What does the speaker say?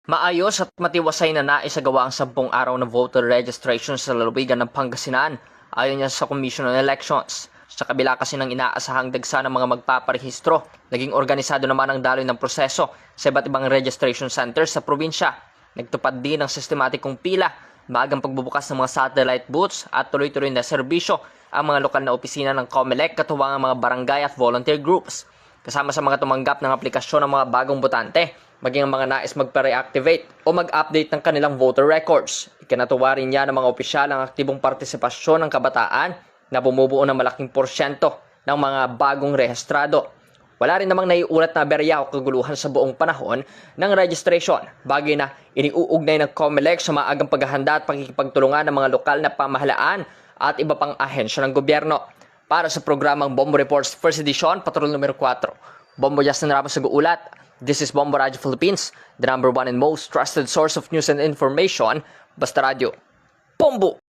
Maayos at matiwasay na naisagawa ang 10 araw na voter registration sa lalawigan ng Pangasinan ayon niya sa Commission on Elections. Sa kabila kasi ng inaasahang dagsa ng mga magpaparehistro, naging organisado naman ang daloy ng proseso sa iba't ibang registration centers sa probinsya. Nagtupad din ng sistematikong pila, maagang pagbubukas ng mga satellite booths at tuloy-tuloy na serbisyo ang mga lokal na opisina ng COMELEC katuwang ang mga barangay at volunteer groups. Kasama sa mga tumanggap ng aplikasyon ng mga bagong botante, maging ang mga nais magpa-reactivate o mag-update ng kanilang voter records. Ikinatuwa rin niya ng mga opisyal ang aktibong partisipasyon ng kabataan na bumubuo ng malaking porsyento ng mga bagong rehistrado. Wala rin namang naiulat na aberya o kaguluhan sa buong panahon ng registration, bagay na iniuugnay ng COMELEC sa maagang paghahanda at pakikipagtulungan ng mga lokal na pamahalaan at iba pang ahensya ng gobyerno. Para sa programang Bombo Reports First Edition, Patrol numero 4, Bombo Justin Ramos nag-uulat. This is Bombo Radio Philippines, the #1 and most trusted source of news and information, Basta Radio. Bombo!